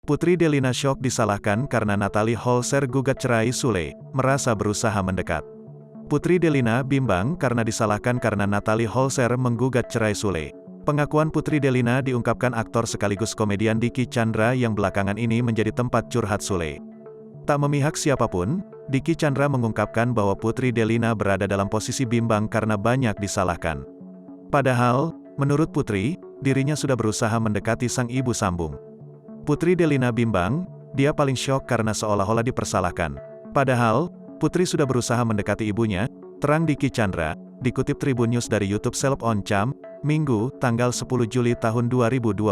Putri Delina syok disalahkan karena Natalie Holzer gugat cerai Sule, merasa berusaha mendekat. Putri Delina bimbang karena disalahkan karena Natalie Holzer menggugat cerai Sule. Pengakuan Putri Delina diungkapkan aktor sekaligus komedian Dicky Chandra yang belakangan ini menjadi tempat curhat Sule. Tak memihak siapapun, Dicky Chandra mengungkapkan bahwa Putri Delina berada dalam posisi bimbang karena banyak disalahkan. Padahal, menurut Putri, dirinya sudah berusaha mendekati sang ibu sambung. Putri Delina bimbang, dia paling syok karena seolah-olah dipersalahkan. Padahal, Putri sudah berusaha mendekati ibunya, terang Dicky Chandra, dikutip Tribun News dari YouTube Seleb Oncam, Minggu, tanggal 10 Juli tahun 2022.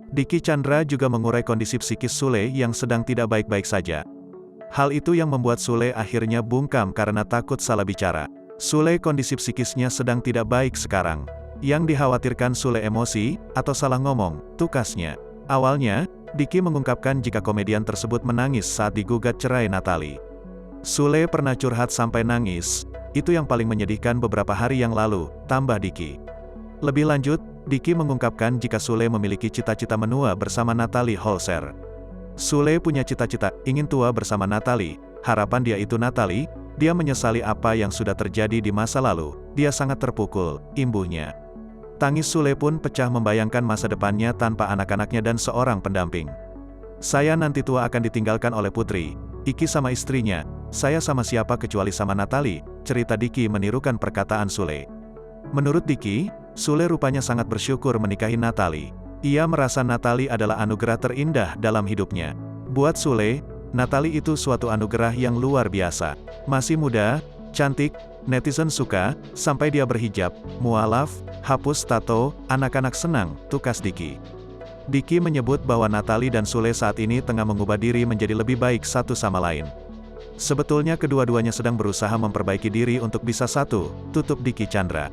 Dicky Chandra juga mengurai kondisi psikis Sule yang sedang tidak baik-baik saja. Hal itu yang membuat Sule akhirnya bungkam karena takut salah bicara. Sule kondisi psikisnya sedang tidak baik sekarang. Yang dikhawatirkan Sule emosi, atau salah ngomong, tukasnya. Awalnya, Dicky mengungkapkan jika komedian tersebut menangis saat digugat cerai Natalie. Sule pernah curhat sampai nangis, itu yang paling menyedihkan beberapa hari yang lalu, tambah Dicky. Lebih lanjut, Dicky mengungkapkan jika Sule memiliki cita-cita menua bersama Natalie Holzer. Sule punya cita-cita, ingin tua bersama Natalie, harapan dia itu Natalie, dia menyesali apa yang sudah terjadi di masa lalu, dia sangat terpukul, imbuhnya. Tangis Sule pun pecah membayangkan masa depannya tanpa anak-anaknya dan seorang pendamping. Saya nanti tua akan ditinggalkan oleh Putri, Iki sama istrinya, saya sama siapa kecuali sama Natalie, cerita Dicky menirukan perkataan Sule. Menurut Dicky, Sule rupanya sangat bersyukur menikahi Natalie. Ia merasa Natalie adalah anugerah terindah dalam hidupnya. Buat Sule, Natalie itu suatu anugerah yang luar biasa. Masih muda, cantik, netizen suka, sampai dia berhijab, mualaf, hapus tato, anak-anak senang, tukas Dicky. Dicky menyebut bahwa Natalie dan Sule saat ini tengah mengubah diri menjadi lebih baik satu sama lain. Sebetulnya kedua-duanya sedang berusaha memperbaiki diri untuk bisa satu, tutup Dicky Chandra.